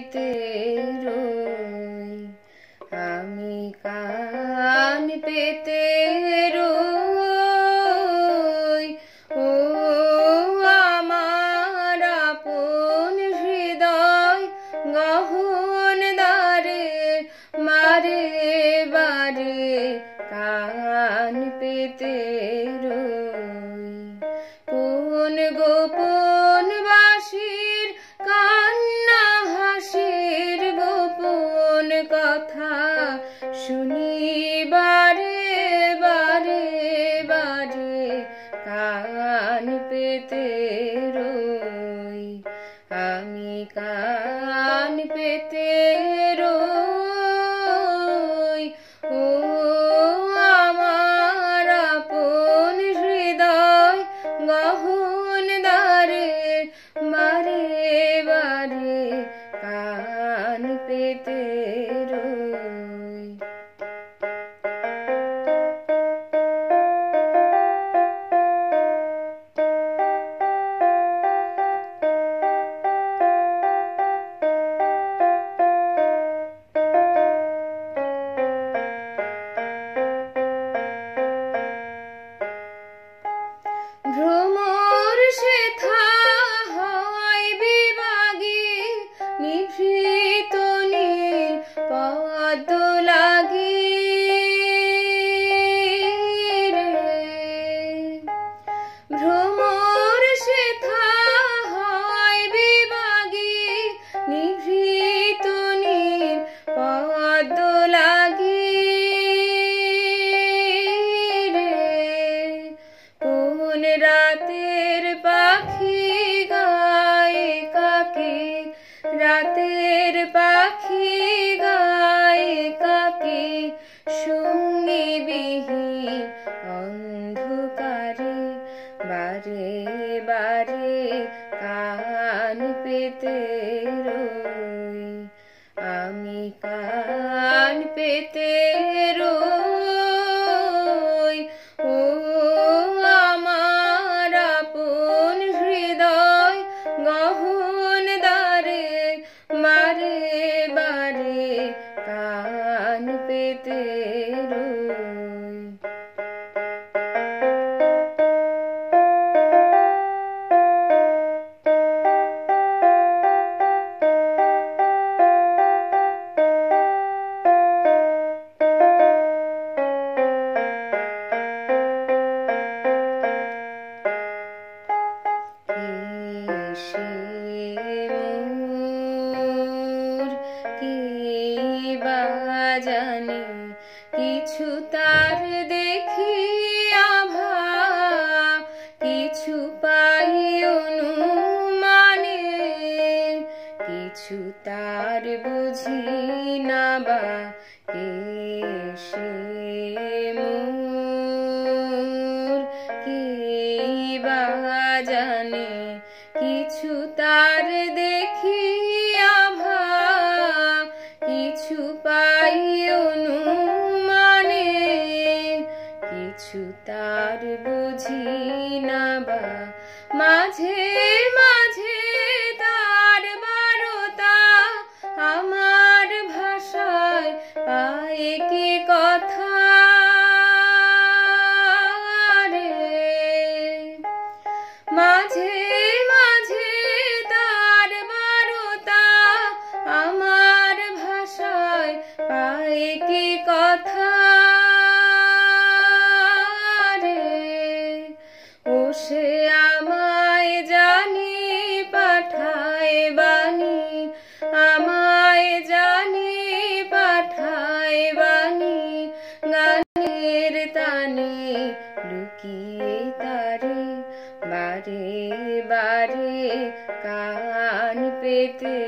পেতে রই, আমি কান পেতে রই। ও আমার আপন হৃদয় গহন দ্বারে মারে বারে কান পেতে রই। কোন গোপন বাঁশির কান্না হাসির গোপন কথা শুনি বারে বারে বারে কান পেতে রই, আমি কান পেতে রই। ও আমার আপন হৃদয় গহন দ্বারে বারে বারে কান পেতে রই। ভ্রমর সেথা হয় বিভাগী নিভৃত নীল পদ্ম লাগি রে। ভ্রমর সেথা হয় বিভাগী নিভৃত নীল পদ্ম লাগি রে। কোন রাতের পাখি গায়ে কাকে, রাতের পাখি গায়ে কাকে সঙ্গী বিহীন অন্ধকারে বারে বারে কান পেতে রই, আমি কান পেতে রই। ও আমার আপন হৃদয় গহন দ্বারে বারে বারে কান পেতে রই। কে বা জানে কিছু তার দেখি আভা, কিছু পাই অনুমানে, কিছু তার বুঝি না বা কে সে মোর। কে বা জানে কিছু তার দেখি আভা, কিছু পাই অনুমানে, কিছু তার বুঝি না বা মাঝে মাঝে তার বারতা আমার ভাষায় পায় কি কথা রে। মাঝে মাঝে তার বারতা আমার ভাষায় পায় কি কথা রে। ও সে আমায় জানি পাঠায় বাণী, আমায় জানি পাঠায় বাণী, গানের তানে লুকিয়ে তারে বারে বারে কান পেতে